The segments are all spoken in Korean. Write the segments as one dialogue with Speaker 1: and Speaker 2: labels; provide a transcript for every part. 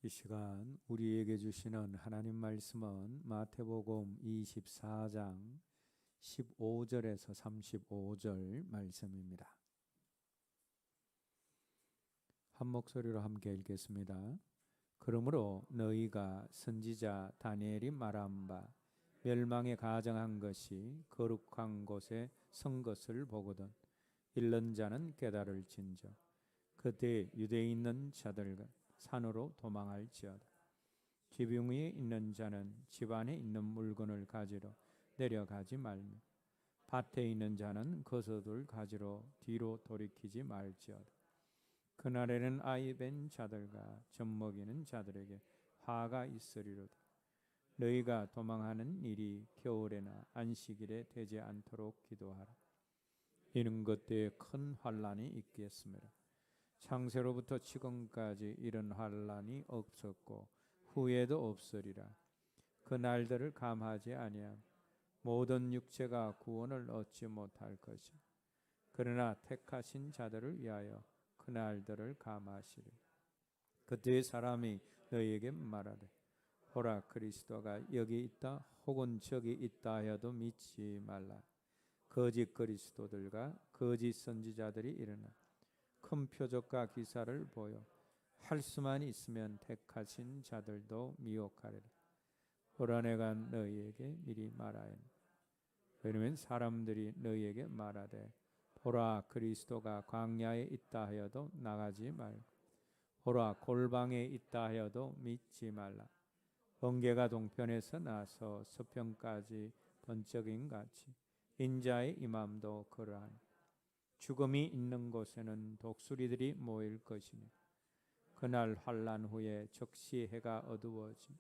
Speaker 1: 이 시간 우리에게 주시는 하나님 말씀은 마태복음 24장 15절에서 35절 말씀입니다. 한 목소리로 함께 읽겠습니다. 그러므로 너희가 선지자 다니엘이 말한 바 멸망에 가정한 것이 거룩한 곳에 선 것을 보거든 읽는 자는 깨달을진저 그때 유대에 있는 자들과 산으로 도망할지어다. 지붕 위에 있는 자는 집 안에 있는 물건을 가지러 내려가지 말며 밭에 있는 자는 거스들 가지러 뒤로 돌이키지 말지어다. 그날에는 아이 뵌 자들과 젖먹이는 자들에게 화가 있으리로다. 너희가 도망하는 일이 겨울에나 안식일에 되지 않도록 기도하라. 이는 그때에 큰 환난이 있겠습니다. 창세로부터 지금까지 이런 환난이 없었고 후에도 없으리라. 그 날들을 감하지 아니함 모든 육체가 구원을 얻지 못할 것이요 그러나 택하신 자들을 위하여 그 날들을 감하시리. 그때 사람이 너희에게 말하되 보라 그리스도가 여기 있다 혹은 저기 있다 하여도 믿지 말라. 거짓 그리스도들과 거짓 선지자들이 일어나 큰 표적과 기사를 보여 할 수만 있으면 택하신 자들도 미혹하리라. 보라 내가 너희에게 미리 말하였노라. 왜냐하면 사람들이 너희에게 말하되 보라 그리스도가 광야에 있다 하여도 나가지 말고 보라 골방에 있다 하여도 믿지 말라. 번개가 동편에서 나서 서편까지 번쩍임 같이 인자의 임함도 그러하니 죽음이 있는 곳에는 독수리들이 모일 것이니 그날 환난 후에 즉시 해가 어두워지며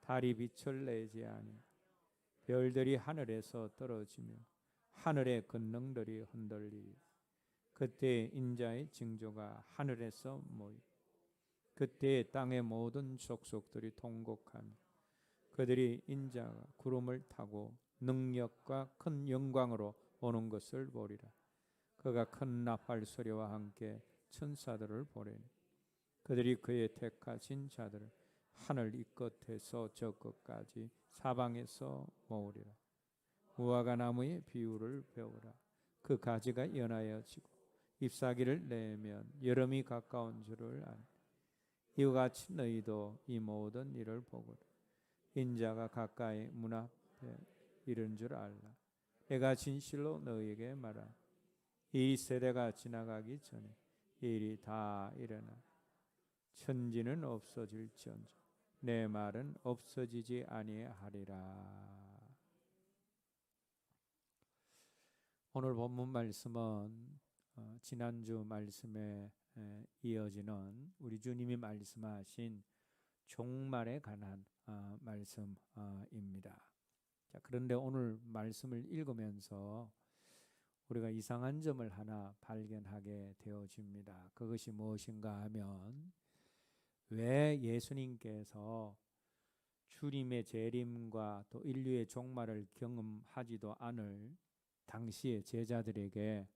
Speaker 1: 달이 빛을 내지 아니 별들이 하늘에서 떨어지며 하늘의 권능들이 흔들리리. 그때 인자의 징조가 하늘에서 모이 그때 땅의 모든 족속들이 통곡하며 그들이 인자가 구름을 타고 능력과 큰 영광으로 오는 것을 보리라. 그가 큰 나팔 소리와 함께 천사들을 보내니 그들이 그의 택하신 자들을 하늘 이 끝에서 저 끝까지 사방에서 모으리라. 무화과 나무의 비유를 배우라. 그 가지가 연하여지고 잎사귀를 내면 여름이 가까운 줄을 아니. 이와 같이 너희도 이 모든 일을 보고 인자가 가까이 문 앞에 이른 줄 알라. 내가 진실로 너희에게 말하 이 세대가 지나가기 전에 이 일이 다 일어나 천지는 없어질지언정 내 말은 없어지지 아니하리라. 오늘 본문 말씀은 지난주 말씀에 이어지는 우리 주님이 말씀하신 종말에 관한 말씀입니다. 자, 그런데 오늘 말씀을 읽으면서 우리가 이상한 점을 하나 발견하게 되어집니다. 그것이 무엇인가 하면 왜 예수님께서 주님의 재림과 또 인류의 종말을 경험하지도 않을 당시의 제자들에게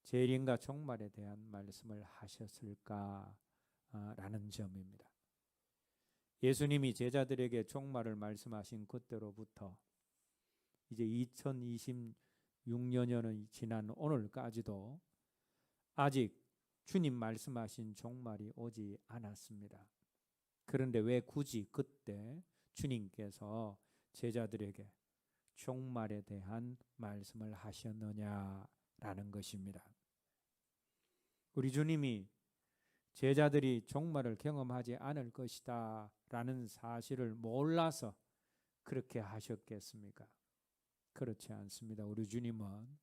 Speaker 1: 재림과 종말에 대한 말씀을 하셨을까라는 점입니다. 예수님이 제자들에게 종말을 말씀하신 그때로부터 이제 2026년이 지난 오늘까지도 아직 주님 말씀하신 종말이 오지 않았습니다. 그런데 왜 굳이 그때 주님께서 제자들에게 종말에 대한 말씀을 하셨느냐라는 것입니다. 우리 주님이 제자들이 종말을 경험하지 않을 것이다 라는 사실을 몰라서 그렇게 하셨겠습니까? 그렇지 않습니다. 우리 주님은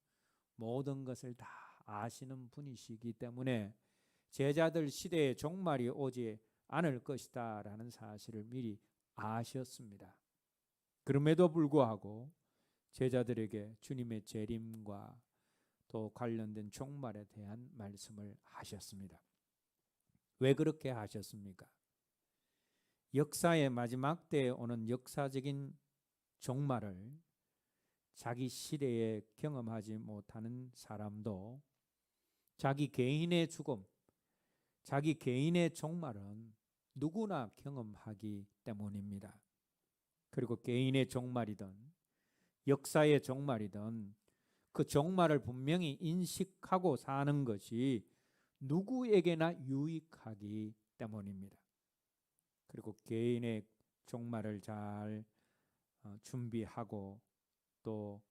Speaker 1: 모든 것을 다 아시는 분이시기 때문에 제자들 시대에 종말이 오지 않을 것이다 라는 사실을 미리 아셨습니다. 그럼에도 불구하고 제자들에게 주님의 재림과 또 관련된 종말에 대한 말씀을 하셨습니다. 왜 그렇게 하셨습니까? 역사의 마지막 때에 오는 역사적인 종말을 자기 시대에 경험하지 못하는 사람도 자기 개인의 죽음, 자기 개인의 종말은 누구나 경험하기 때문입니다. 그리고 개인의 종말이든 역사의 종말이든 그 종말을 분명히 인식하고 사는 것이 누구에게나 유익하기 때문입니다. 그리고 개인의 종말을 잘 준비하고 또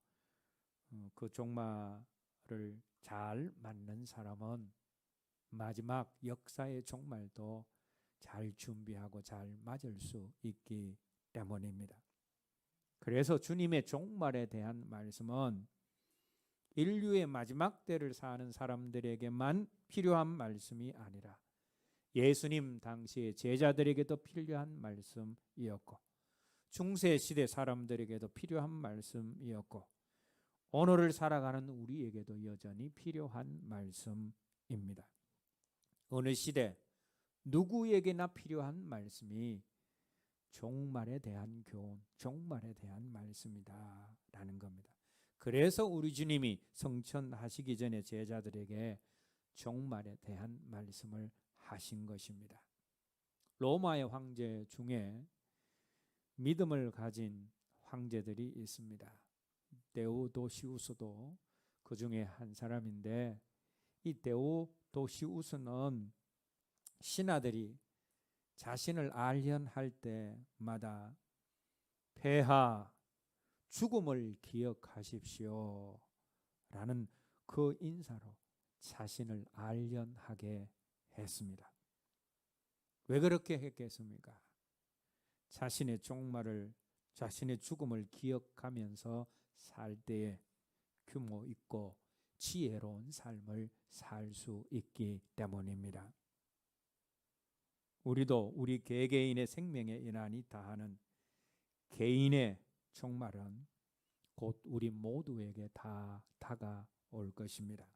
Speaker 1: 그 종말을 잘 맞는 사람은 마지막 역사의 종말도 잘 준비하고 잘 맞을 수 있기 때문입니다. 그래서 주님의 종말에 대한 말씀은 인류의 마지막 때를 사는 사람들에게만 필요한 말씀이 아니라 예수님 당시의 제자들에게도 필요한 말씀이었고 중세시대 사람들에게도 필요한 말씀이었고 오늘을 살아가는 우리에게도 여전히 필요한 말씀입니다. 어느 시대 누구에게나 필요한 말씀이 종말에 대한 교훈, 종말에 대한 말씀이다 라는 겁니다. 그래서 우리 주님이 성천하시기 전에 제자들에게 종말에 대한 말씀을 하신 것입니다. 로마의 황제 중에 믿음을 가진 황제들이 있습니다. 데오도시우스도 그 중에 한 사람인데 이 데오도시우스는 신하들이 자신을 알련할 때마다 폐하 죽음을 기억하십시오 라는 그 인사로 자신을 알련하게 했습니다. 왜 그렇게 했겠습니까? 자신의 종말을, 자신의 죽음을 기억하면서 살 때에 규모 있고 지혜로운 삶을 살 수 있기 때문입니다. 우리도 우리 개개인의 생명의 인한이 다하는 개인의 종말은 곧 우리 모두에게 다 다가올 것입니다.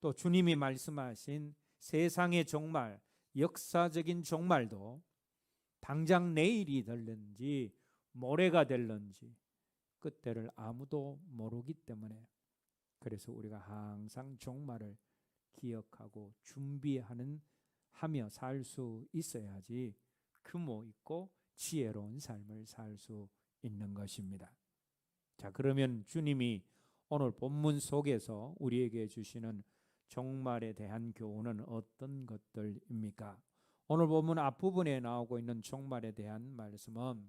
Speaker 1: 또 주님이 말씀하신 세상의 종말, 역사적인 종말도 당장 내일이 될는지 모레가 될는지 그때를 아무도 모르기 때문에 그래서 우리가 항상 종말을 기억하고 준비하며 살 수 있어야지 규모 있고 지혜로운 삶을 살 수 있는 것입니다. 자, 그러면 주님이 오늘 본문 속에서 우리에게 주시는 종말에 대한 교훈은 어떤 것들입니까? 오늘 본문 앞부분에 나오고 있는 종말에 대한 말씀은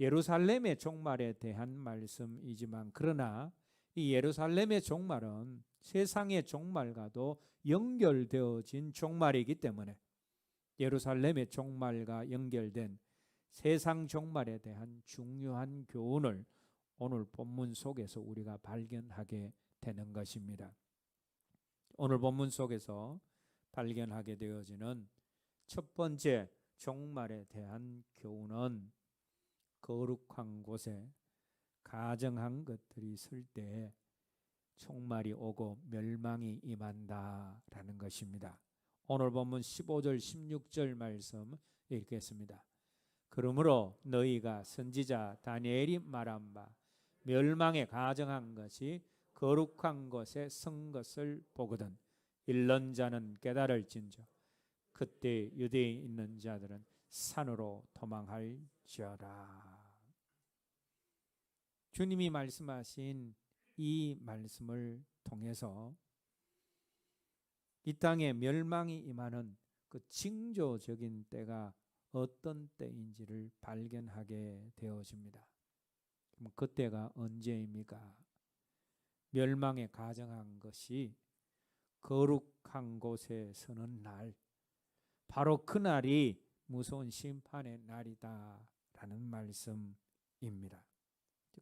Speaker 1: 예루살렘의 종말에 대한 말씀이지만 그러나 이 예루살렘의 종말은 세상의 종말과도 연결되어진 종말이기 때문에 예루살렘의 종말과 연결된 세상 종말에 대한 중요한 교훈을 오늘 본문 속에서 우리가 발견하게 되는 것입니다. 오늘 본문 속에서 발견하게 되어지는 첫 번째 종말에 대한 교훈은 거룩한 곳에 가정한 것들이 있을 때 종말이 오고 멸망이 임한다라는 것입니다. 오늘 본문 15절 16절 말씀 읽겠습니다. 그러므로 너희가 선지자 다니엘이 말한 바 멸망에 가정한 것이 거룩한 곳에 선 것을 보거든 읽는 자는 깨달을진저 그때 유대에 있는 자들은 산으로 도망할지어다. 주님이 말씀하신 이 말씀을 통해서 이 땅에 멸망이 임하는 그 징조적인 때가 어떤 때인지를 발견하게 되어집니다. 그럼 그때가 언제입니까? 멸망에 가정한 것이 거룩한 곳에 서는 날, 바로 그날이 무서운 심판의 날이다라는 말씀입니다.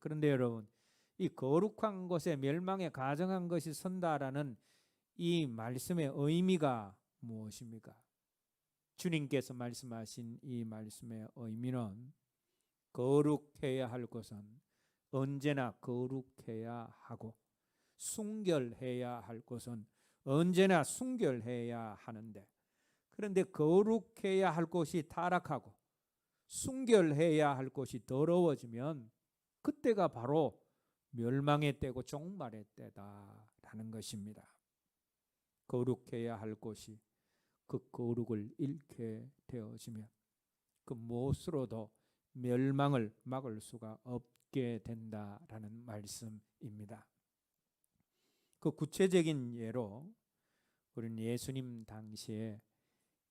Speaker 1: 그런데 여러분, 이 거룩한 곳에 멸망에 가정한 것이 선다라는 이 말씀의 의미가 무엇입니까? 주님께서 말씀하신 이 말씀의 의미는 거룩해야 할 것은 언제나 거룩해야 하고 순결해야 할 것은 언제나 순결해야 하는데 그런데 거룩해야 할 것이 타락하고 순결해야 할 것이 더러워지면 그때가 바로 멸망의 때고 종말의 때다라는 것입니다. 거룩해야 할 것이 그 거룩을 잃게 되어지면 그 무엇으로도 멸망을 막을 수가 없게 된다라는 말씀입니다. 그 구체적인 예로 우리는 예수님 당시에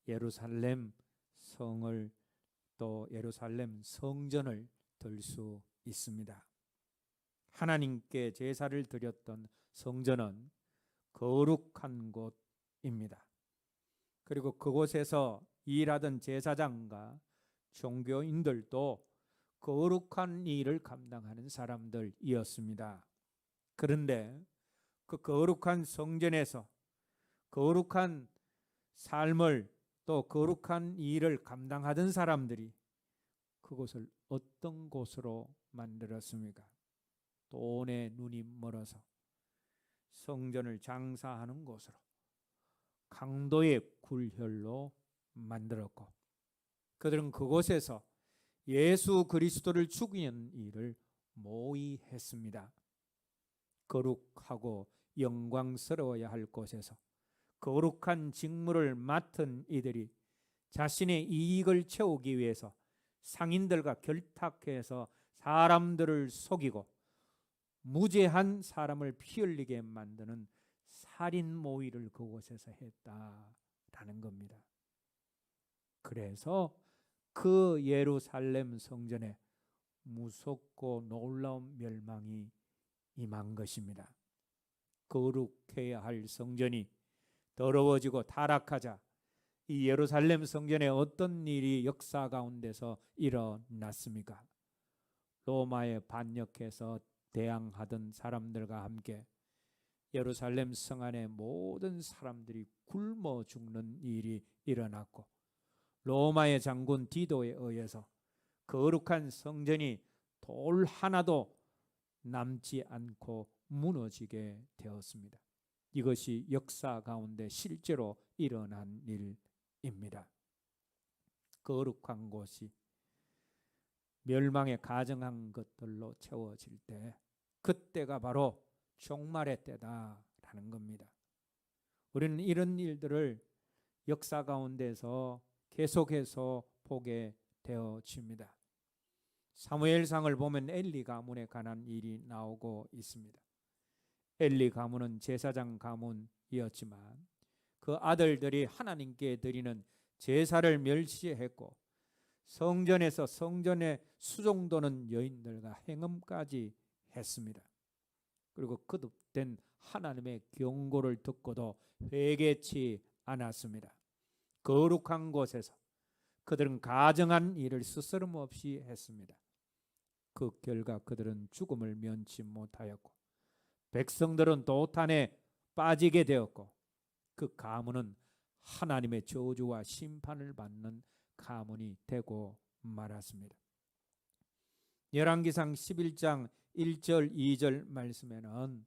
Speaker 1: 예루살렘 성을 또 예루살렘 성전을 들 수 있습니다. 하나님께 제사를 드렸던 성전은 거룩한 곳입니다. 그리고 그곳에서 일하던 제사장과 종교인들도 거룩한 일을 감당하는 사람들이었습니다. 그런데 그 거룩한 성전에서 거룩한 삶을 또 거룩한 일을 감당하던 사람들이 그곳을 어떤 곳으로 만들었습니까? 돈에 눈이 멀어서 성전을 장사하는 곳으로 강도의 굴혈로 만들었고, 그들은 그곳에서 예수 그리스도를 죽이는 일을 모의했습니다. 거룩하고 영광스러워야 할 곳에서 거룩한 직무를 맡은 이들이 자신의 이익을 채우기 위해서 상인들과 결탁해서 사람들을 속이고 무죄한 사람을 피 흘리게 만드는 살인 모의를 그곳에서 했다라는 겁니다. 그래서 그 예루살렘 성전에 무섭고 놀라운 멸망이 임한 것입니다. 거룩해야 할 성전이 더러워지고 타락하자 이 예루살렘 성전에 어떤 일이 역사 가운데서 일어났습니까? 로마에 반역해서 대항하던 사람들과 함께 예루살렘 성 안의 모든 사람들이 굶어 죽는 일이 일어났고, 로마의 장군 디도에 의해서 거룩한 성전이 돌 하나도 남지 않고 무너지게 되었습니다. 이것이 역사 가운데 실제로 일어난 일입니다. 거룩한 곳이 멸망에 가증한 것들로 채워질 때, 그때가 바로 종말의 때다라는 겁니다. 우리는 이런 일들을 역사 가운데서 계속해서 보게 되어집니다. 사무엘상을 보면 엘리 가문에 관한 일이 나오고 있습니다. 엘리 가문은 제사장 가문이었지만 그 아들들이 하나님께 드리는 제사를 멸시했고, 성전에서 성전에 수종도는 여인들과 행음까지 했습니다. 그리고 거듭된 하나님의 경고를 듣고도 회개치 않았습니다. 거룩한 곳에서 그들은 가증한 일을 스스럼 없이 했습니다. 그 결과 그들은 죽음을 면치 못하였고, 백성들은 도탄에 빠지게 되었고, 그 가문은 하나님의 저주와 심판을 받는 가문이 되고 말았습니다. 열왕기상 11장 1절 2절 말씀에는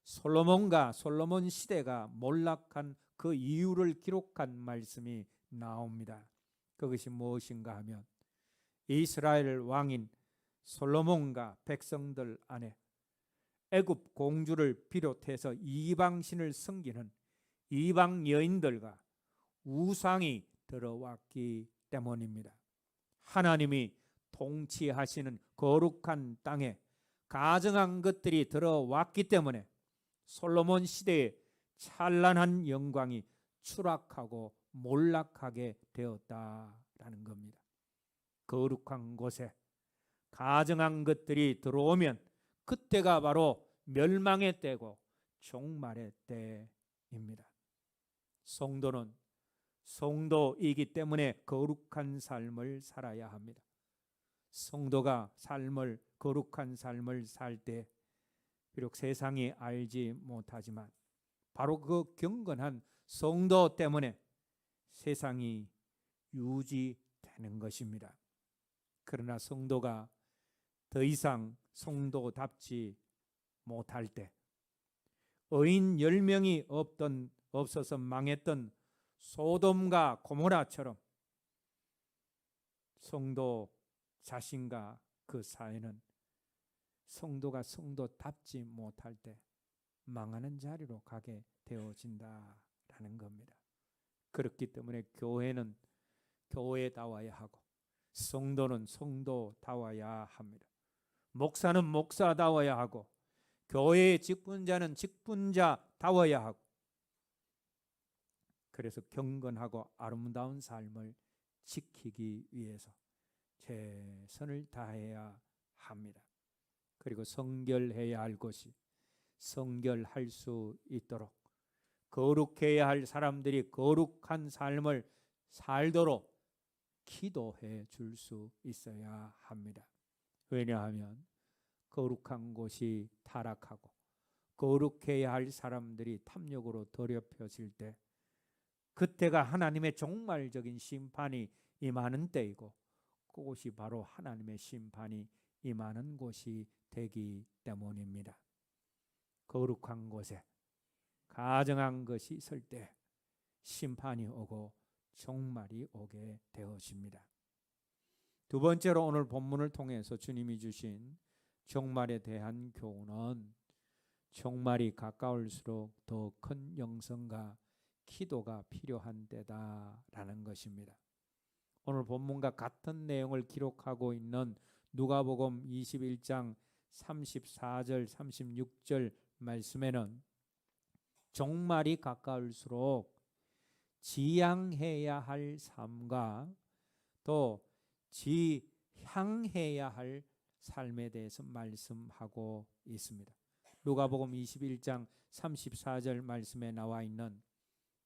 Speaker 1: 솔로몬과 솔로몬 시대가 몰락한 그 이유를 기록한 말씀이 나옵니다. 그것이 무엇인가 하면 이스라엘 왕인 솔로몬과 백성들 안에 애굽 공주를 비롯해서 이방신을 섬기는 이방 여인들과 우상이 들어왔기 때문입니다. 하나님이 통치하시는 거룩한 땅에 가증한 것들이 들어왔기 때문에 솔로몬 시대의 찬란한 영광이 추락하고 몰락하게 되었다라는 겁니다. 거룩한 곳에 가증한 것들이 들어오면 그때가 바로 멸망의 때고 종말의 때입니다. 성도는 성도이기 때문에 거룩한 삶을 살아야 합니다. 성도가 거룩한 삶을 살 때 비록 세상이 알지 못하지만 바로 그 경건한 성도 때문에 세상이 유지되는 것입니다. 그러나 성도가 더 이상 성도답지 못할 때, 의인 10명이 없어서 망했던 소돔과 고모라처럼 성도 자신과 그 사회는 성도가 성도답지 못할 때 망하는 자리로 가게 되어진다라는 겁니다. 그렇기 때문에 교회는 교회다워야 하고, 성도는 성도다워야 합니다. 목사는 목사다워야 하고 교회의 직분자는 직분자다워야 하고 그래서 경건하고 아름다운 삶을 지키기 위해서 최선을 다해야 합니다. 그리고 성결해야 할 것이 성결할 수 있도록 거룩해야 할 사람들이 거룩한 삶을 살도록 기도해 줄 수 있어야 합니다. 왜냐하면 거룩한 곳이 타락하고 거룩해야 할 사람들이 탐욕으로 더럽혀질 때 그때가 하나님의 종말적인 심판이 임하는 때이고 그곳이 바로 하나님의 심판이 임하는 곳이 되기 때문입니다. 거룩한 곳에 가정한 것이 있을 때 심판이 오고 종말이 오게 되어집니다. 두 번째로 오늘 본문을 통해서 주님이 주신 종말에 대한 교훈은 종말이 가까울수록 더 큰 영성과 기도가 필요한 때다라는 것입니다. 오늘 본문과 같은 내용을 기록하고 있는 누가복음 21장 34절 36절 말씀에는 종말이 가까울수록 지향해야 할 삶과 또 지향해야 할 삶에 대해서 말씀하고 있습니다. 누가복음 21장 34절 말씀에 나와 있는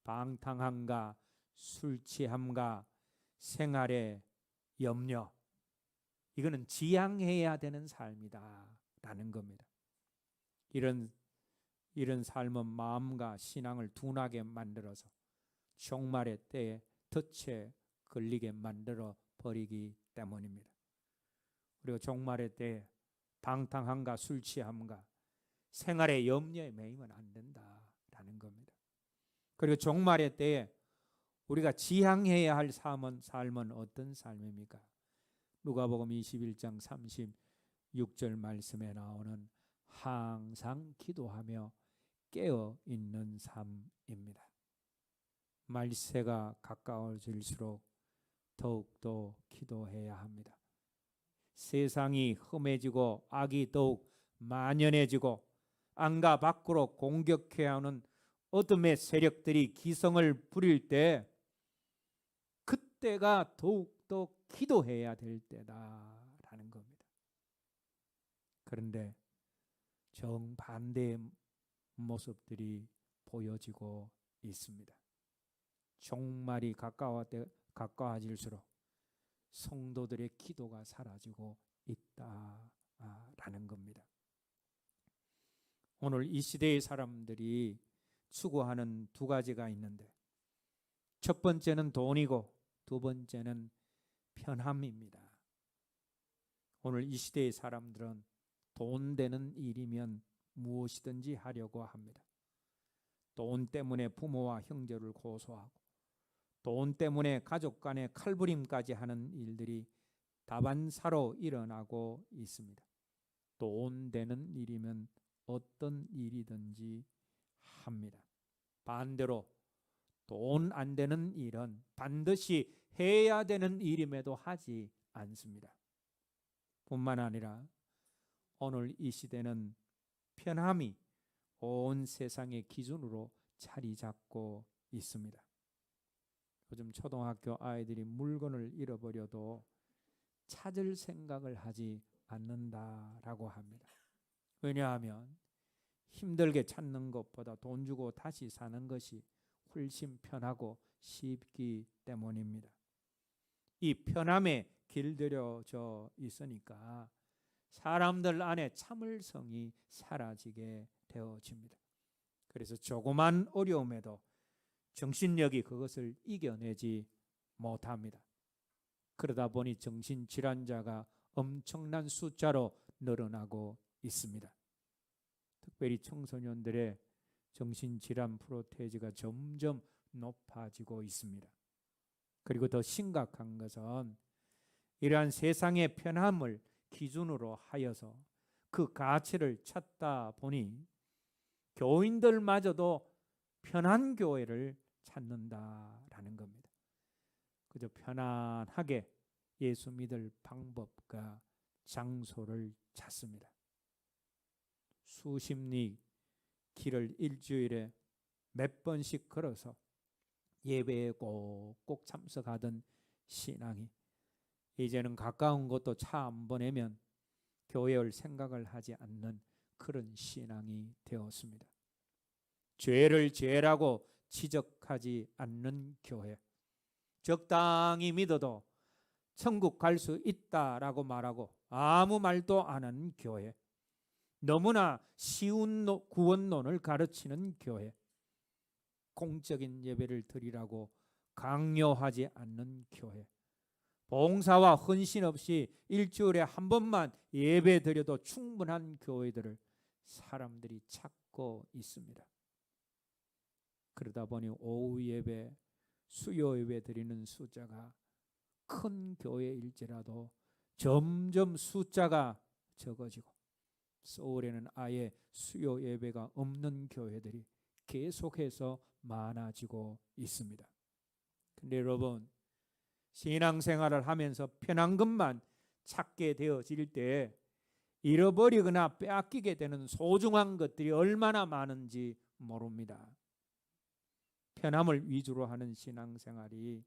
Speaker 1: 방탕함과 술 취함과 생활의 염려, 이거는 지향해야 되는 삶이다 라는 겁니다. 이런 삶은 마음과 신앙을 둔하게 만들어서 종말의 때에 덫에 걸리게 만들어 버리기 때문입니다. 그리고 종말의 때에 방탕함과 술 취함과 생활의 염려에 매이면 안 된다라는 겁니다. 그리고 종말의 때에 우리가 지향해야 할 삶은 어떤 삶입니까? 누가복음 21장 36절 말씀에 나오는 항상 기도하며 깨어 있는 삶입니다. 말세가 가까워질수록 더욱더 기도해야 합니다. 세상이 험해지고 악이 더욱 만연해지고 안과 밖으로 공격해야 하는 어둠의 세력들이 기성을 부릴 때 그때가 더욱더 기도해야 될 때다라는 겁니다. 그런데 정반대의 모습들이 보여지고 있습니다. 종말이 가까워질수록 성도들의 기도가 사라지고 있다라는 겁니다. 오늘 이 시대의 사람들이 추구하는 두 가지가 있는데 첫 번째는 돈이고 두 번째는 편함입니다. 오늘 이 시대의 사람들은 돈 되는 일이면 무엇이든지 하려고 합니다. 돈 때문에 부모와 형제를 고소하고 돈 때문에 가족 간의 칼부림까지 하는 일들이 다반사로 일어나고 있습니다. 돈 되는 일이면 어떤 일이든지 합니다. 반대로 돈 안 되는 일은 반드시 해야 되는 일임에도 하지 않습니다. 뿐만 아니라 오늘 이 시대는 편함이 온 세상의 기준으로 자리 잡고 있습니다. 요즘 초등학교 아이들이 물건을 잃어버려도 찾을 생각을 하지 않는다라고 합니다. 왜냐하면 힘들게 찾는 것보다 돈 주고 다시 사는 것이 훨씬 편하고 쉽기 때문입니다. 이 편함에 길들여져 있으니까 사람들 안에 참을성이 사라지게 되어집니다. 그래서 조그만 어려움에도 정신력이 그것을 이겨내지 못합니다. 그러다 보니 정신질환자가 엄청난 숫자로 늘어나고 있습니다. 특별히 청소년들의 정신질환 프로테이지가 점점 높아지고 있습니다. 그리고 더 심각한 것은 이러한 세상의 편함을 기준으로 하여서 그 가치를 찾다 보니 교인들마저도 편한 교회를 찾는다라는 겁니다. 그저 편안하게 예수 믿을 방법과 장소를 찾습니다. 수십 리 길을 일주일에 몇 번씩 걸어서 예배에 꼭꼭 참석하던 신앙이 이제는 가까운 곳도 차 안 보내면 교회 올 생각을 하지 않는 그런 신앙이 되었습니다. 죄를 죄라고 지적하지 않는 교회, 적당히 믿어도 천국 갈 수 있다라고 말하고 아무 말도 안 하는 교회, 너무나 쉬운 구원론을 가르치는 교회, 공적인 예배를 드리라고 강요하지 않는 교회, 봉사와 헌신 없이 일주일에 한 번만 예배 드려도 충분한 교회들을 사람들이 찾고 있습니다. 그러다 보니 오후 예배, 수요 예배 드리는 숫자가 큰 교회일지라도 점점 숫자가 적어지고 서울에는 아예 수요 예배가 없는 교회들이 계속해서 많아지고 있습니다. 근데 여러분, 신앙생활을 하면서 편한 것만 찾게 되어질 때 잃어버리거나 빼앗기게 되는 소중한 것들이 얼마나 많은지 모릅니다. 편함을 위주로 하는 신앙생활이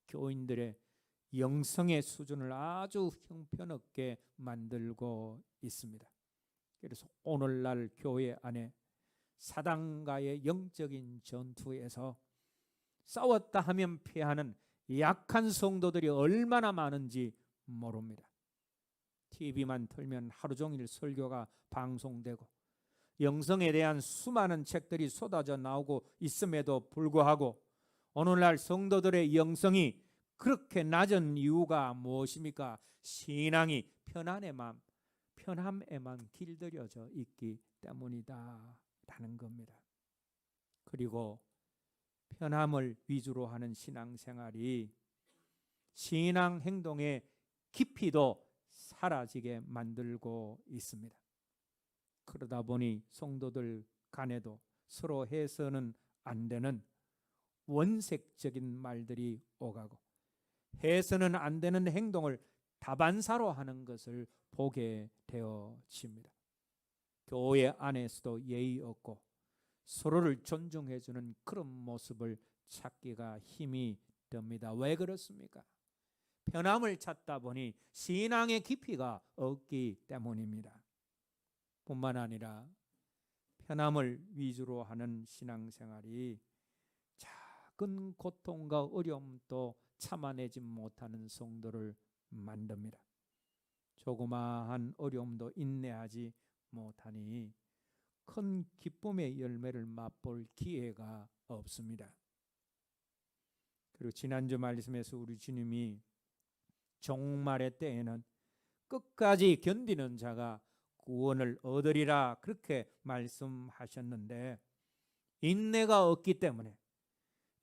Speaker 1: 교인들의 영성의 수준을 아주 형편없게 만들고 있습니다. 그래서 오늘날 교회 안에 사단과의 영적인 전투에서 싸웠다 하면 패하는 약한 성도들이 얼마나 많은지 모릅니다. TV만 틀면 하루 종일 설교가 방송되고 영성에 대한 수많은 책들이 쏟아져 나오고 있음에도 불구하고 오늘날 성도들의 영성이 그렇게 낮은 이유가 무엇입니까? 신앙이 편함에만 길들여져 있기 때문이다 라는 겁니다. 그리고 편함을 위주로 하는 신앙생활이 신앙 행동의 깊이도 사라지게 만들고 있습니다. 그러다 보니 성도들 간에도 서로 해서는 안 되는 원색적인 말들이 오가고 해서는 안 되는 행동을 다반사로 하는 것을 보게 되어집니다. 교회 안에서도 예의 없고 서로를 존중해주는 그런 모습을 찾기가 힘이 듭니다. 왜 그렇습니까? 편함을 찾다 보니 신앙의 깊이가 없기 때문입니다. 뿐만 아니라 편함을 위주로 하는 신앙생활이 작은 고통과 어려움도 참아내지 못하는 성도를 만듭니다. 조그마한 어려움도 인내하지 못하니 큰 기쁨의 열매를 맛볼 기회가 없습니다. 그리고 지난주 말씀에서 우리 주님이 종말의 때에는 끝까지 견디는 자가 구원을 얻으리라 그렇게 말씀하셨는데 인내가 없기 때문에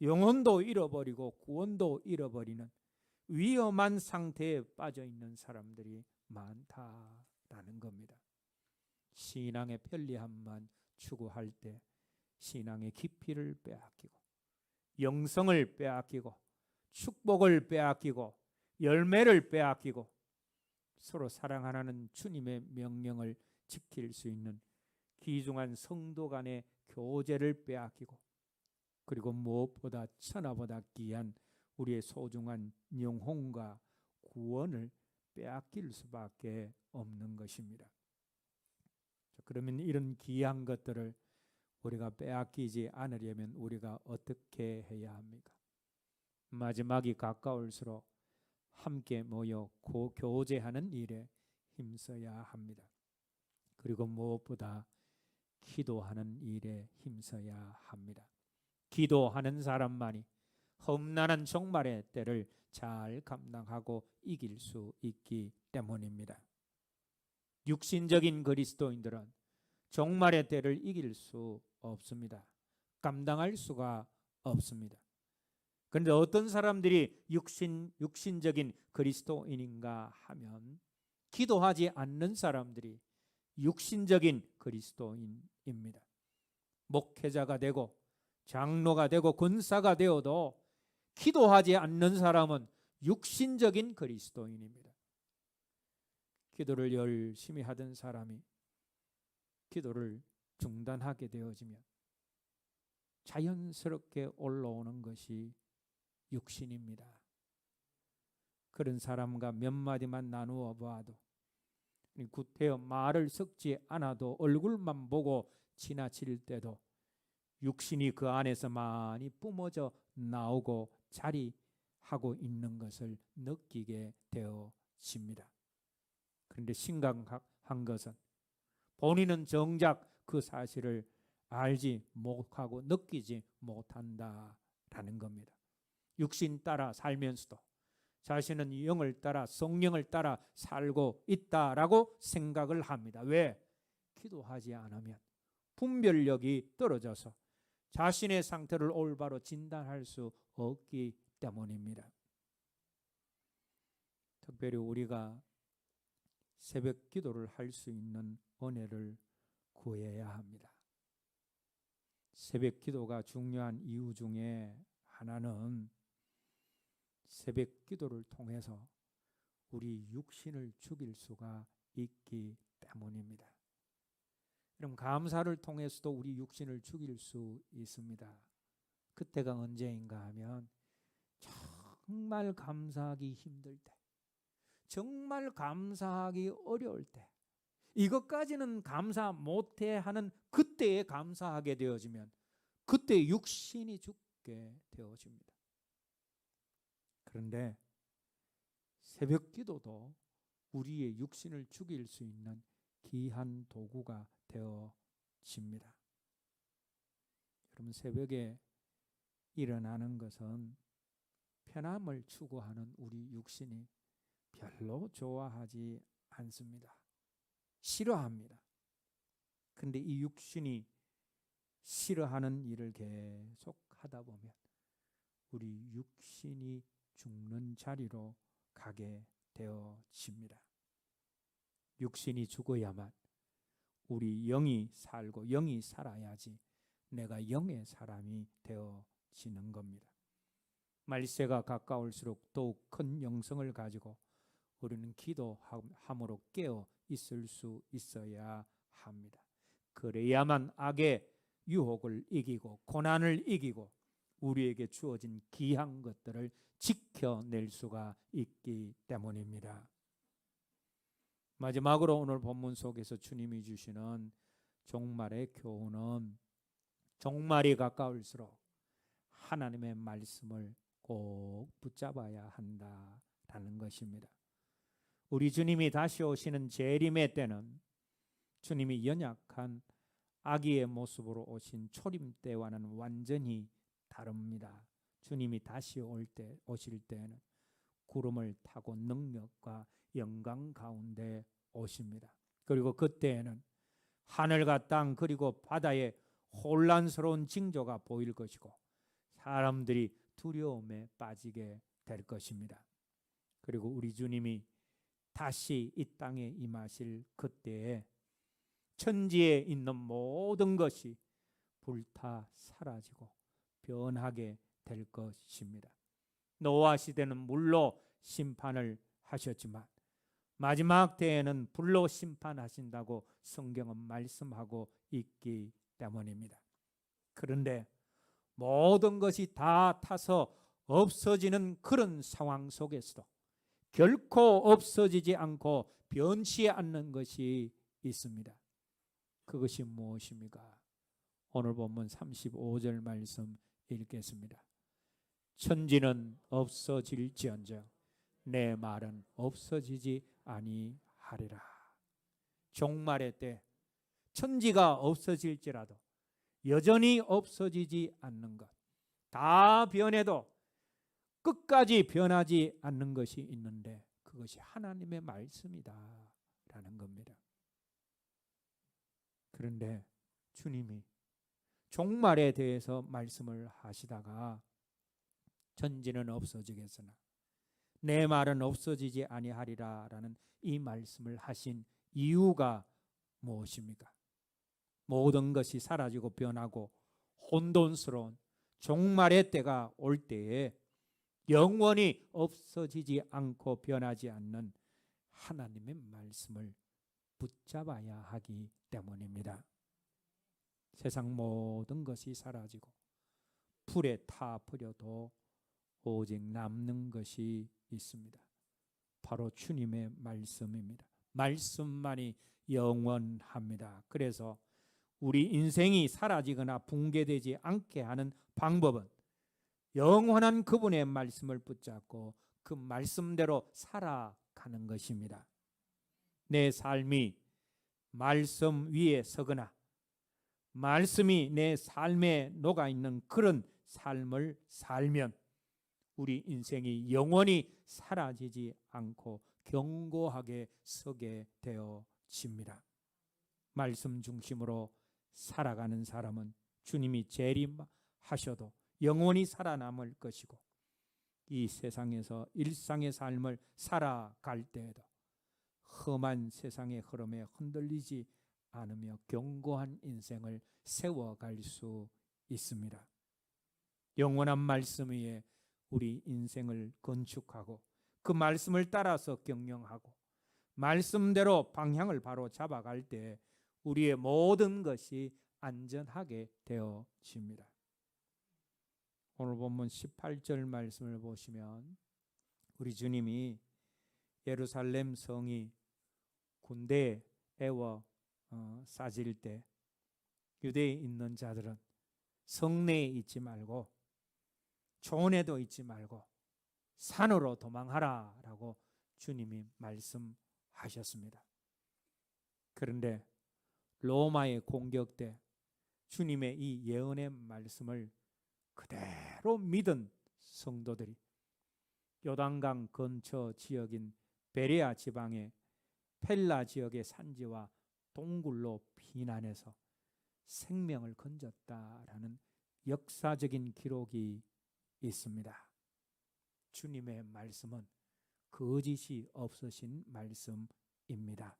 Speaker 1: 영혼도 잃어버리고 구원도 잃어버리는 위험한 상태에 빠져 있는 사람들이 많다라는 겁니다. 신앙의 편리함만 추구할 때 신앙의 깊이를 빼앗기고 영성을 빼앗기고 축복을 빼앗기고 열매를 빼앗기고 서로 사랑하는 주님의 명령을 지킬 수 있는 귀중한 성도 간의 교제를 빼앗기고 그리고 무엇보다 천하보다 귀한 우리의 소중한 영혼과 구원을 빼앗길 수밖에 없는 것입니다. 그러면 이런 귀한 것들을 우리가 빼앗기지 않으려면 우리가 어떻게 해야 합니까? 마지막이 가까울수록 함께 모여 교제하는 일에 힘써야 합니다. 그리고 무엇보다 기도하는 일에 힘써야 합니다. 기도하는 사람만이 험난한 종말의 때를 잘 감당하고 이길 수 있기 때문입니다. 육신적인 그리스도인들은 종말의 때를 이길 수 없습니다. 감당할 수가 없습니다. 그런데 어떤 사람들이 육신적인 그리스도인인가 하면 기도하지 않는 사람들이 육신적인 그리스도인입니다. 목회자가 되고 장로가 되고 권사가 되어도 기도하지 않는 사람은 육신적인 그리스도인입니다. 기도를 열심히 하던 사람이 기도를 중단하게 되어지면 자연스럽게 올라오는 것이 육신입니다. 그런 사람과 몇 마디만 나누어 봐도 구태여 말을 섞지 않아도 얼굴만 보고 지나칠 때도 육신이 그 안에서 많이 뿜어져 나오고 자리하고 있는 것을 느끼게 되어집니다. 그런데 심각한 것은 본인은 정작 그 사실을 알지 못하고 느끼지 못한다라는 겁니다. 육신 따라 살면서도 자신은 영을 따라 성령을 따라 살고 있다라고 생각을 합니다. 왜? 기도하지 않으면 분별력이 떨어져서 자신의 상태를 올바로 진단할 수 없기 때문입니다. 특별히 우리가 새벽 기도를 할 수 있는 은혜를 구해야 합니다. 새벽 기도가 중요한 이유 중에 하나는 새벽 기도를 통해서 우리 육신을 죽일 수가 있기 때문입니다. 그럼 감사를 통해서도 우리 육신을 죽일 수 있습니다. 그때가 언제인가 하면 정말 감사하기 힘들 때, 정말 감사하기 어려울 때, 이것까지는 감사 못해 하는 그때에 감사하게 되어지면 그때 육신이 죽게 되어집니다. 그런데 새벽 기도도 우리의 육신을 죽일 수 있는 귀한 도구가 되어집니다. 여러분, 새벽에 일어나는 것은 편함을 추구하는 우리 육신이 별로 좋아하지 않습니다. 싫어합니다. 그런데 이 육신이 싫어하는 일을 계속 하다 보면 우리 육신이 죽는 자리로 가게 되어집니다. 육신이 죽어야만 우리 영이 살고 영이 살아야지 내가 영의 사람이 되어지는 겁니다. 말세가 가까울수록 더욱 큰 영성을 가지고 우리는 기도함으로 깨어 있을 수 있어야 합니다. 그래야만 악의 유혹을 이기고 고난을 이기고 우리에게 주어진 귀한 것들을 지켜낼 수가 있기 때문입니다. 마지막으로 오늘 본문 속에서 주님이 주시는 종말의 교훈은 종말이 가까울수록 하나님의 말씀을 꼭 붙잡아야 한다라는 것입니다. 우리 주님이 다시 오시는 재림의 때는 주님이 연약한 아기의 모습으로 오신 초림 때와는 완전히 다릅니다. 주님이 다시 오실 때는 구름을 타고 능력과 영광 가운데 오십니다. 그리고 그때에는 하늘과 땅 그리고 바다에 혼란스러운 징조가 보일 것이고 사람들이 두려움에 빠지게 될 것입니다. 그리고 우리 주님이 다시 이 땅에 임하실 그때에 천지에 있는 모든 것이 불타 사라지고 변하게 될 것입니다. 노아 시대는 물로 심판을 하셨지만 마지막 때에는 불로 심판하신다고 성경은 말씀하고 있기 때문입니다. 그런데 모든 것이 다 타서 없어지는 그런 상황 속에서도 결코 없어지지 않고 변치 않는 것이 있습니다. 그것이 무엇입니까? 오늘 본문 35절 말씀 읽겠습니다. 천지는 없어질지언정 내 말은 없어지지 아니하리라. 종말의 때 천지가 없어질지라도 여전히 없어지지 않는 것, 다 변해도 끝까지 변하지 않는 것이 있는데 그것이 하나님의 말씀이다 라는 겁니다. 그런데 주님이 종말에 대해서 말씀을 하시다가 천지는 없어지겠으나 내 말은 없어지지 아니하리라 라는 이 말씀을 하신 이유가 무엇입니까? 모든 것이 사라지고 변하고 혼돈스러운 종말의 때가 올 때에 영원히 없어지지 않고 변하지 않는 하나님의 말씀을 붙잡아야 하기 때문입니다. 세상 모든 것이 사라지고 불에 타버려도 오직 남는 것이 있습니다. 바로 주님의 말씀입니다. 말씀만이 영원합니다. 그래서 우리 인생이 사라지거나 붕괴되지 않게 하는 방법은 영원한 그분의 말씀을 붙잡고 그 말씀대로 살아가는 것입니다. 내 삶이 말씀 위에 서거나 말씀이 내 삶에 녹아있는 그런 삶을 살면 우리 인생이 영원히 사라지지 않고 견고하게 서게 되어집니다. 말씀 중심으로 살아가는 사람은 주님이 재림하셔도 영원히 살아남을 것이고, 이 세상에서 일상의 삶을 살아갈 때에도 험한 세상의 흐름에 흔들리지 않으며 견고한 인생을 세워갈 수 있습니다. 영원한 말씀 위에 우리 인생을 건축하고 그 말씀을 따라서 경영하고 말씀대로 방향을 바로 잡아갈 때 우리의 모든 것이 안전하게 되어집니다. 오늘 본문 18절 말씀을 보시면 우리 주님이 예루살렘 성이 군대에 싸질 때 유대에 있는 자들은 성내에 있지 말고 초원에도 있지 말고 산으로 도망하라 라고 주님이 말씀하셨습니다. 그런데 로마의 공격 때 주님의 이 예언의 말씀을 그대로 믿은 성도들이 요단강 근처 지역인 베레아 지방의 펠라 지역의 산지와 동굴로 피난해서 생명을 건졌다라는 역사적인 기록이 있습니다. 주님의 말씀은 거짓이 없으신 말씀입니다.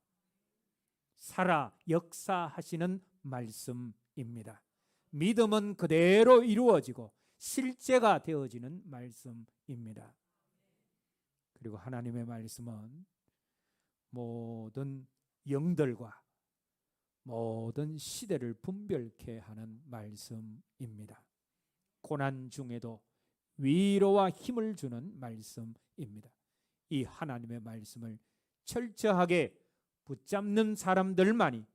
Speaker 1: 살아 역사하시는 말씀입니다. 믿음은 그대로 이루어지고 실제가 되어지는 말씀입니다. 그리고 하나님의 말씀은 모든 영들과 모든 시대를 분별케 하는 말씀입니다. 고난 중에도 위로와 힘을 주는 말씀입니다. 이 하나님의 말씀을 철저하게 붙잡는 사람들만이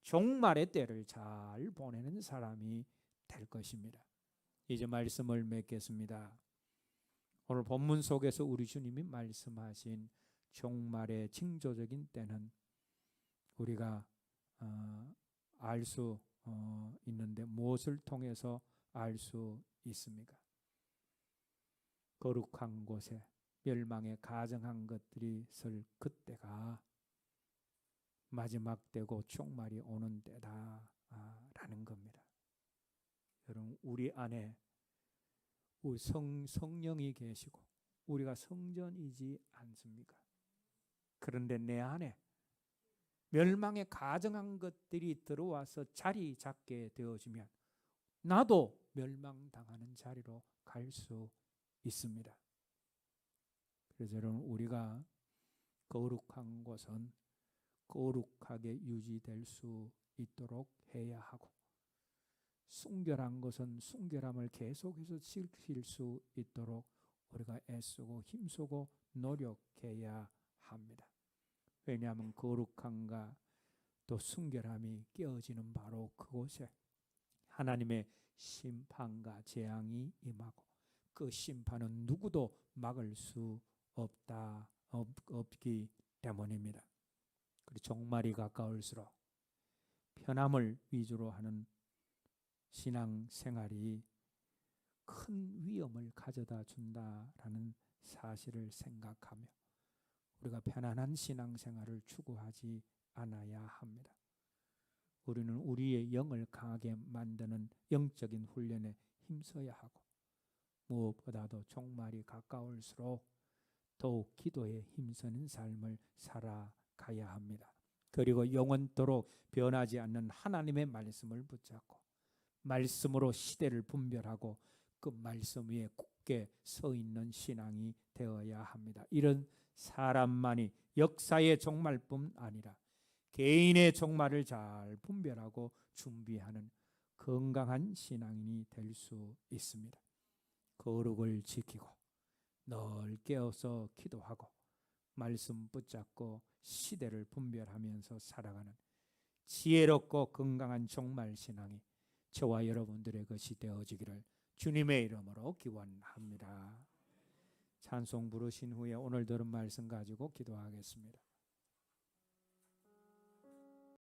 Speaker 1: 종말의 때를 잘 보내는 사람이 될 것입니다. 이제 말씀을 맺겠습니다. 오늘 본문 속에서 우리 주님이 말씀하신 종말의 징조적인 때는 우리가 알 수 있는데 무엇을 통해서 알 수 있습니까? 거룩한 곳에 멸망에 가증한 것들이 설 그때가 마지막 때고 종말이 오는 때다라는 겁니다. 여러분, 우리 안에 성령이 계시고 우리가 성전이지 않습니까? 그런데 내 안에 멸망에 가증한 것들이 들어와서 자리 잡게 되어지면 나도 멸망당하는 자리로 갈 수 있습니다. 그래서 여러분, 우리가 거룩한 곳은 거룩하게 유지될 수 있도록 해야 하고, 순결한 것은 순결함을 계속해서 지킬 수 있도록 우리가 애쓰고 힘쓰고 노력해야 합니다. 왜냐하면 거룩함과 또 순결함이 깨어지는 바로 그곳에 하나님의 심판과 재앙이 임하고 그 심판은 누구도 막을 수 없기 때문입니다. 그리고 종말이 가까울수록 편함을 위주로 하는 신앙생활이 큰 위험을 가져다 준다라는 사실을 생각하며 우리가 편안한 신앙생활을 추구하지 않아야 합니다. 우리는 우리의 영을 강하게 만드는 영적인 훈련에 힘써야 하고, 무엇보다도 종말이 가까울수록 더욱 기도에 힘쓰는 삶을 살아가야 합니다. 그리고 영원토록 변하지 않는 하나님의 말씀을 붙잡고 말씀으로 시대를 분별하고 그 말씀 위에 굳게 굳게 서 있는 신앙이 되어야 합니다. 이런 사람만이 역사의 종말뿐 아니라 개인의 종말을 잘 분별하고 준비하는 건강한 신앙인이 될 수 있습니다. 거룩을 지키고 늘 깨어서 기도하고 말씀 붙잡고 시대를 분별하면서 살아가는 지혜롭고 건강한 종말 신앙이 저와 여러분들의 것이 되어지기를 주님의 이름으로 기원합니다. 찬송 부르신 후에 오늘 들은 말씀 가지고 기도하겠습니다.